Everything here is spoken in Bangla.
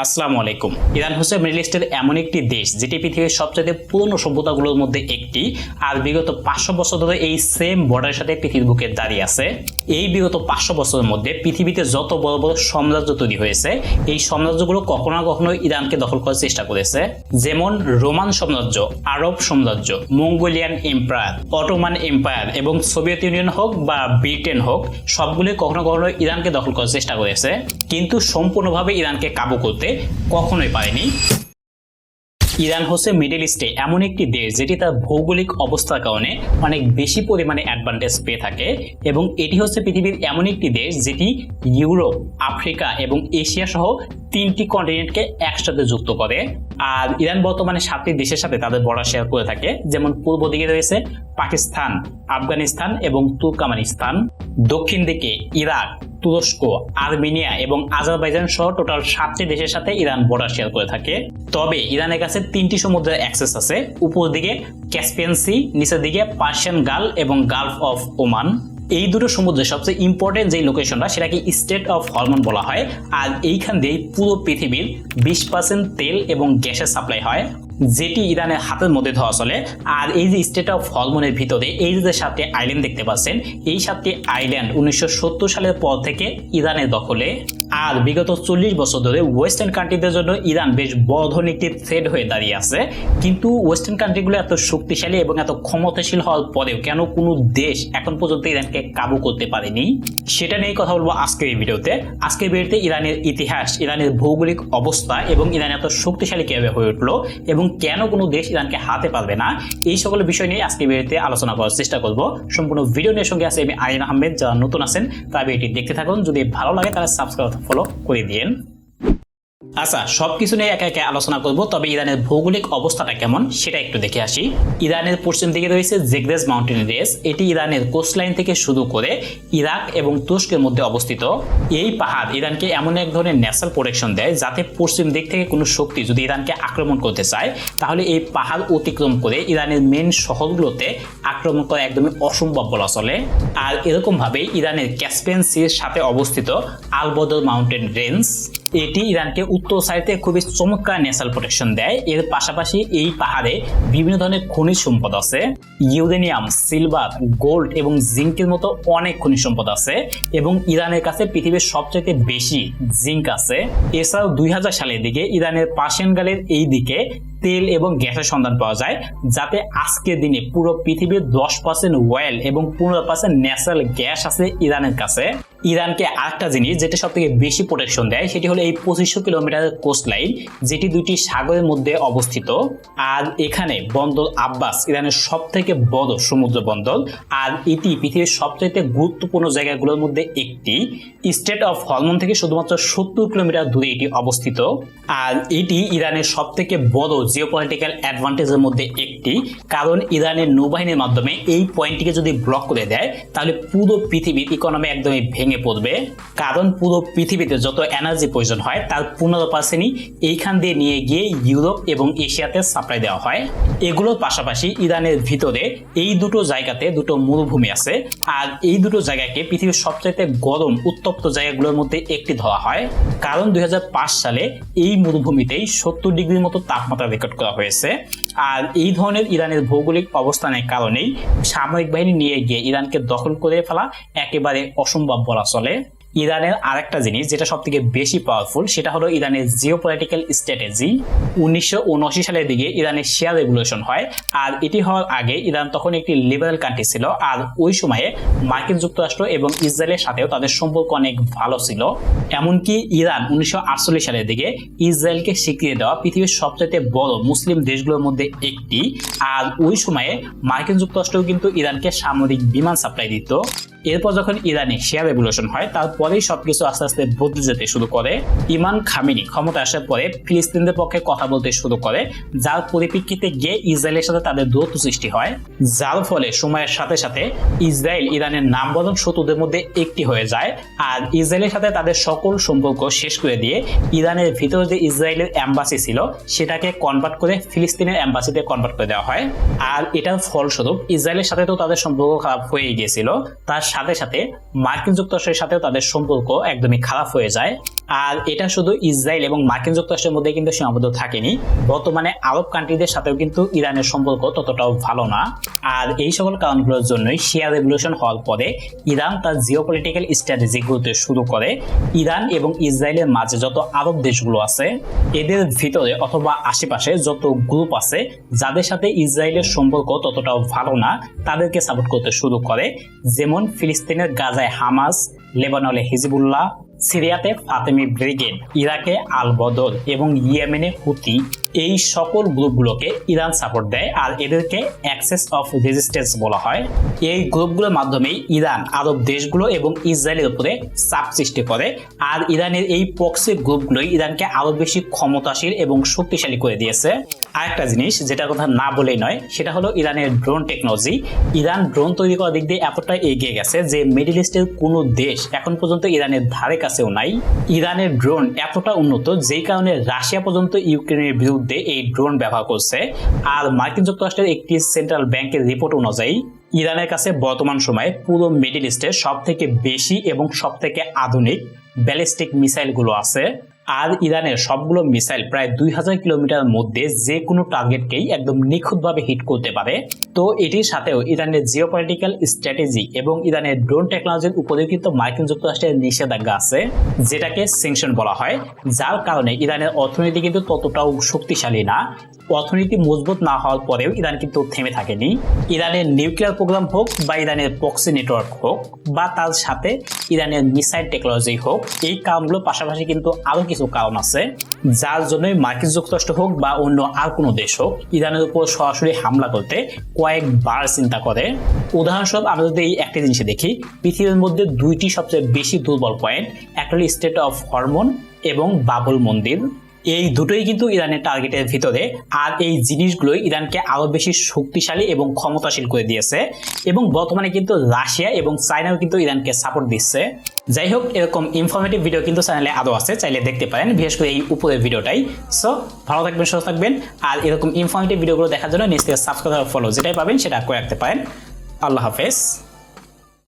আসসালামু আলাইকুম। ইরান হচ্ছে মিডল ইস্টের এমন একটি দেশ যেটি পৃথিবীর সবচেয়ে পুরনো সভ্যতাগুলোর মধ্যে একটি, আর বিগত 500 বছর ধরে এই সেম বর্ডারের সাথে পৃথিবীর বুকে দাঁড়িয়ে আছে। এই বিগত 500 বছরের মধ্যে পৃথিবীতে যত বড় বড় সাম্রাজ্য তৈরি হয়েছে, এই সাম্রাজ্যগুলো কখনো না কখনো ইরানকে দখল করার চেষ্টা করেছে। যেমন রোমান সাম্রাজ্য, আরব সাম্রাজ্য, মঙ্গোলিয়ান এম্পায়ার, অটোমান এম্পায়ার এবং সোভিয়েত ইউনিয়ন হোক বা ব্রিটেন হোক, সবগুলো কখনো কখনো ইরানকে দখল করার চেষ্টা করেছে, কিন্তু সম্পূর্ণভাবে ইরানকে কাবু করতে কখনোই পারেনি। ইরান হচ্ছে মিডল ইস্টে এমন একটি দেশ যেটি তার ভৌগোলিক অবস্থার কারণে অনেক বেশি পরিমাণে অ্যাডভান্টেজ পেয়ে থাকে, এবং এটি হচ্ছে পৃথিবীর এমন একটি দেশ যেটি ইউরোপ, আফ্রিকা এবং এশিয়া সহ 3টি কন্টিনেন্টকে একসাথে যুক্ত করে। আর ইরান বর্তমানে 7টি দেশের সাথে তাদের বর্ডার শেয়ার করে থাকে, যেমন পূর্ব দিকে রয়েছে পাকিস্তান, আফগানিস্তান এবং তুর্কমেনিস্তান, দক্ষিণ দিকে ইরাক, তুরস্ক, আর্মেনিয়া এবং আজারবাইজান সহ টোটাল 7টি দেশের সাথে ইরান বর্ডার শেয়ার করে থাকে। তবে ইরানের কাছে 3টি সমুদ্রের অ্যাক্সেস আছে, উপর দিকে ক্যাসপিয়ান সি, নিচের দিকে পার্সিয়ান গালফ এবং গালফ অফ ওমান। এই দুটো সমুদ্রের সবচেয়ে ইম্পর্টেন্ট যে লোকেশনটা সেটাকে স্টেট অফ হরমোন বলা হয়, আর এইখান দিয়ে পুরো পৃথিবীর 20% তেল এবং গ্যাসের সাপ্লাই হয়, যেটি ইরানের হাতের মধ্যে ধরা চলে। আর এই যে স্টেট অফ হরমোনের ভিতরে এই যে 7টি আইল্যান্ড দেখতে পাচ্ছেন, এই 7টি আইল্যান্ড 1970 সালের পর থেকে ইরানের দখলে। আর বিগত 40 বছর ধরে ওয়েস্টার্ন কান্ট্রিদের জন্য ইরান বেশ বড় ধরনের একটি থ্রেট হয়ে দাঁড়িয়ে আছে। কিন্তু ওয়েস্টার্ন কান্ট্রিগুলো এত শক্তিশালী এবং এত ক্ষমতাশীল হওয়ার পরেও কেন কোনো দেশ এখন পর্যন্ত ইরানকে কাবু করতে পারেনি, সেটা নিয়ে কথা বলবো আজকের এই ভিডিওতে। আজকের ভিডিওতে ইরানের ইতিহাস, ইরানের ভৌগোলিক অবস্থা এবং ইরান এত শক্তিশালী কিভাবে হয়ে উঠলো এবং কেন কোনো দেশ ইরানকে হাতে পারবে না, এই সকল বিষয় নিয়ে আজকের ভিডিওতে আলোচনা করার চেষ্টা করব। সম্পূর্ণ ভিডিও নিয়ে সঙ্গে আছে আমি আরিয়ান আহমেদ। যারা নতুন আছেন তারা ভিডিওটি দেখতে থাকুন, যদি ভালো লাগে তাহলে সাবস্ক্রাইব ফলো করে দিন। আচ্ছা, সবকিছু নিয়ে একে একে আলোচনা করব, তবে ইরানের ভৌগোলিক অবস্থাটা কেমন সেটা একটু দেখে আসি। ইরানের পশ্চিম দিকে রয়েছে জেগরেস মাউন্টেন রেঞ্জ। এটি ইরানের কোস্টলাইন থেকে শুরু করে ইরাক এবং তুরস্কের মধ্যে অবস্থিত। এই পাহাড় ইরানকে এমন এক ধরনের ন্যাচারাল প্রোটেকশন দেয়, যাতে পশ্চিম দিক থেকে কোনো শক্তি যদি ইরানকে আক্রমণ করতে চায়, তাহলে এই পাহাড় অতিক্রম করে ইরানের মেন শহরগুলোতে আক্রমণ করা একদমই অসম্ভব বলা চলে। আর এরকম ভাবে ইরানের ক্যাসপিয়ান সির সাথে অবস্থিত আল বদর মাউন্টেন রেঞ্জ, এটি ইরানকে উত্তর সাইডে খুবই চমৎকার ন্যাচারাল প্রোটেকশন দেয়। এর পাশাপাশি এই পাহাড়ে বিভিন্ন ধরনের খনিজ সম্পদ আছে, ইউরেনিয়াম, সিলভার, গোল্ড এবং জিঙ্কের মতো অনেক খনিজ সম্পদ আছে, এবং ইরানের কাছে পৃথিবীর সবচেয়ে বেশি জিঙ্ক আছে। এছাড়াও 2000 সালের দিকে ইরানের পার্সিয়ান গালের এই দিকে তেল এবং গ্যাসের সন্ধান পাওয়া যায়, যাতে আজকের দিনে পুরো পৃথিবীর 10% অয়েল এবং 15% ন্যাচারাল গ্যাস আছে ইরানের কাছে। ইরানকে আরেকটা জিনিস যেটা সব থেকে বেশি প্রোটেকশন দেয়, সেটি হলো এই 2500 কিলোমিটারের কোস্ট লাইন, যেটি দুইটি সাগরের মধ্যে অবস্থিত। আর এখানে বন্দর আব্বাস ইরানের সব থেকে বড় সমুদ্র বন্দর, আর এটি পৃথিবীর সবচেয়ে গুরুত্বপূর্ণ জায়গাগুলোর মধ্যে একটি। স্টেট অফ হরমোন থেকে শুধুমাত্র 70 কিলোমিটার দূরে এটি অবস্থিত, আর এটি ইরানের সব থেকে বড় জিওপলিটিক্যাল অ্যাডভান্টেজের মধ্যে একটি, কারণ ইরানের নৌবাহিনীর মাধ্যমে এই পয়েন্টটিকে যদি ব্লক করে দেয়, তাহলে পুরো পৃথিবীর ইকোনমি একদমই ভেঙে পড়বে। কারণ পুরো পৃথিবীতে যত এনার্জি প্রয়োজন হয় তার 15%ই এইখান দিয়ে নিয়ে গিয়ে ইউরোপ এবং এশিয়াতে সাপ্লাই দেওয়া হয়। এগুলোর পাশাপাশি ইরানের ভিতরে এই দুটো জায়গাতে দুটো মরুভূমি আছে, আর এই দুটো জায়গাকে পৃথিবীর সবচাইতে গরম উত্তপ্ত জায়গাগুলোর মধ্যে একটি ধরা হয়, কারণ 2005 সালে এই মরুভূমিতেই 70 ডিগ্রির মতো তাপমাত্রা রেকর্ড করা হয়েছে। আর এই ধরনের ইরানের ভৌগোলিক অবস্থানের কারণেই সামরিক বাহিনী নিয়ে গিয়ে ইরানকে দখল করে ফেলা একেবারে অসম্ভব বলা চলে। ইরানের আরেকটা জিনিস যেটা সব থেকে বেশি পাওয়ারফুল, সেটা হলো ইরানের জিওপলিটিক্যাল স্ট্র্যাটেজি। 1979 সালের দিকে ইরানের শেয়ার রেগুলেশন হয়, আর এটি হওয়ার আগে ইরান তখন একটি লিবারেল কান্ট্রি ছিল, আর ওই সময়ে মার্কিন যুক্তরাষ্ট্র এবং ইসরায়েলের সাথেও তাদের সম্পর্ক অনেক ভালো ছিল। এমনকি ইরান 1948 সালের দিকে ইসরায়েলকে স্বীকৃতি দেওয়া পৃথিবীর সবচেয়ে বড় মুসলিম দেশগুলোর মধ্যে একটি, আর ওই সময়ে মার্কিন যুক্তরাষ্ট্রও কিন্তু ইরানকে সামরিক বিমান সাপ্লাই দিত। এরপর যখন ইরানে শেয়ার রেভলিউশন হয়, তারপরেই সবকিছু আস্তে আস্তে বদলে যেতে শুরু করে। ইমাম খামেনি ক্ষমতা আসার পরে ফিলিস্তিনদের পক্ষে কথা বলতে শুরু করে, যার পরিপ্রেক্ষিতে গিয়ে ইসরায়েলের সাথে তাদের দূরত্ব সৃষ্টি হয়, যার ফলে সময়ের সাথে সাথে ইসরায়েল ইরানের নাম বদল শত্রুদের মধ্যে একটি হয়ে যায়। আর ইসরায়েলের সাথে তাদের সকল সম্পর্ক শেষ করে দিয়ে ইরানের ভিতরে যে ইসরায়েলের এম্বাসি ছিল সেটাকে কনভার্ট করে ফিলিস্তিনের এম্বাসিতে কনভার্ট করে দেওয়া হয়। আর এটার ফলস্বরূপ ইসরায়েলের সাথে তো তাদের সম্পর্ক খারাপ হয়ে গিয়েছিল, তার সাথে সাথে মার্কিন যুক্তরাষ্ট্রের সাথেও তাদের সম্পর্ক একদমই খারাপ হয়ে যায়। আর এটা শুধু ইসরায়েল এবং মার্কিন যুক্তরাষ্ট্রের মধ্যে কিন্তু সীমাবদ্ধ থাকেনি, বর্তমানে আরব কান্ট্রিদের সাথেও কিন্তু ইরানের সম্পর্ক ততটাও ভালো না। আর এই সকল কারণগুলোর জন্যই শিয়া রেভলিউশন হওয়ার পরে ইরান তার জিওপলিটিক্যাল স্ট্র্যাটেজি করতে শুরু করে। ইরান এবং ইসরায়েলের মাঝে যত আরব দেশগুলো আছে এদের ভিতরে অথবা আশেপাশে যত গ্রুপ আছে যাদের সাথে ইসরায়েলের সম্পর্ক ততটাও ভালো না তাদেরকে সাপোর্ট করতে শুরু করে। যেমন ফিলিস্তিনের গাজায় হামাস, লেবাননে হিজবুল্লাহ, সিরিয়াতে ফাতেমি ব্রিগেড, ইরাকে আল বদর এবং ইয়েমেনে হুতি, এই সকল গ্রুপগুলোকে ইরান সাপোর্ট দেয় আর এদেরকে অ্যাক্সেস অফ রেজিস্ট্যান্স বলা হয়। এই গ্রুপগুলোর মাধ্যমেই ইরান আরব দেশগুলো এবং ইসরায়েলের উপরে চাপ সৃষ্টি করে। আর ইরানের এই প্রক্সি গ্রুপগুলোই ইরানকে আরো বেশি ক্ষমতাশীল এবং শক্তিশালী করে দিয়েছে। আরেকটা জিনিস যেটার কথা না বলেই নয় সেটা হলো ইরানের ড্রোন টেকনোলজি। ইরান ড্রোন তৈরি করার দিক দিয়ে এতটা এগিয়ে গেছে যে মিডল ইস্টের কোনো দেশ এখন পর্যন্ত ইরানের ধারে কাছেও নাই। ইরানের ড্রোন এতটা উন্নত যেই কারণে রাশিয়া পর্যন্ত ইউক্রেনের বিরুদ্ধে এই ড্রোন ব্যবহার করছে। আর মার্কিন যুক্তরাষ্ট্রের একটি সেন্ট্রাল ব্যাংকের রিপোর্ট অনুযায়ী ইরানের কাছে বর্তমান সময়ে পুরো মিডল ইস্টের সব থেকে বেশি এবং সব থেকে আধুনিক ব্যালিস্টিক মিসাইলগুলো আছে। আর ইরানের সবগুলো মিসাইল প্রায় 2000 কিলোমিটার মধ্যে যে কোনো টার্গেটকেই একদম নিখুঁতভাবে হিট করতে পারে। তো এটির সাথেও ইরানের জিওপলিটিক্যাল স্ট্র্যাটেজি এবং ইরানের ড্রোন টেকনোলজির উপরে কিন্তু মার্কিন যুক্তরাষ্ট্রের নিষেধাজ্ঞা আছে যেটাকে স্যাংশন বলা হয়, যার কারণে ইরানের অর্থনীতি কিন্তু ততটাও শক্তিশালী না। অর্থনীতি মজবুত না হওয়ার পরেও ইরান কিন্তু থেমে থাকেনি। ইরানের নিউক্লিয়ার প্রোগ্রাম হোক বা ইরানের প্রক্সি নেটওয়ার্ক হোক বা তার সাথে ইরানের মিসাইল টেকনোলজি হোক, এই কারণগুলো পাশাপাশি কিন্তু আরো কিছু কারণ আছে যার জন্যই মার্কিন যুক্তরাষ্ট্র হোক বা অন্য আর কোনো দেশ হোক ইরানের উপর সরাসরি হামলা করতে কয়েকবার চিন্তা করে। উদাহরণস্বরূপ আমরা যদি এই একটা জিনিস দেখি, পৃথিবীর মধ্যে দুইটি সবচেয়ে বেশি দুর্বল পয়েন্ট, একটা হলো স্টেট অফ হরমোন এবং বাবুল মন্দির। এই দুটোই কিন্তু ইরানের টার্গেটের ভিতরে। আর এই জিনিসগুলোই ইরানকে আরো বেশি শক্তিশালী এবং ক্ষমতাশীল করে দিয়েছে। এবং বর্তমানে কিন্তু রাশিয়া এবং চায়নাও কিন্তু ইরানকে সাপোর্ট দিচ্ছে। যাই হোক, এরকম ইনফরমেটিভ ভিডিও কিন্তু চ্যানেলে আরো আছে, চাইলে দেখতে পারেন, বিশেষ করে এই উপরের ভিডিওটাই। সো ভালো থাকবেন, সুস্থ থাকবেন। আর এরকম ইনফরমেটিভ ভিডিওগুলো দেখার জন্য নিশ্চয়ই সাবস্ক্রাইব ফলো যেটাই পাবেন সেটা করে রাখতে পারেন। আল্লাহ হাফেজ।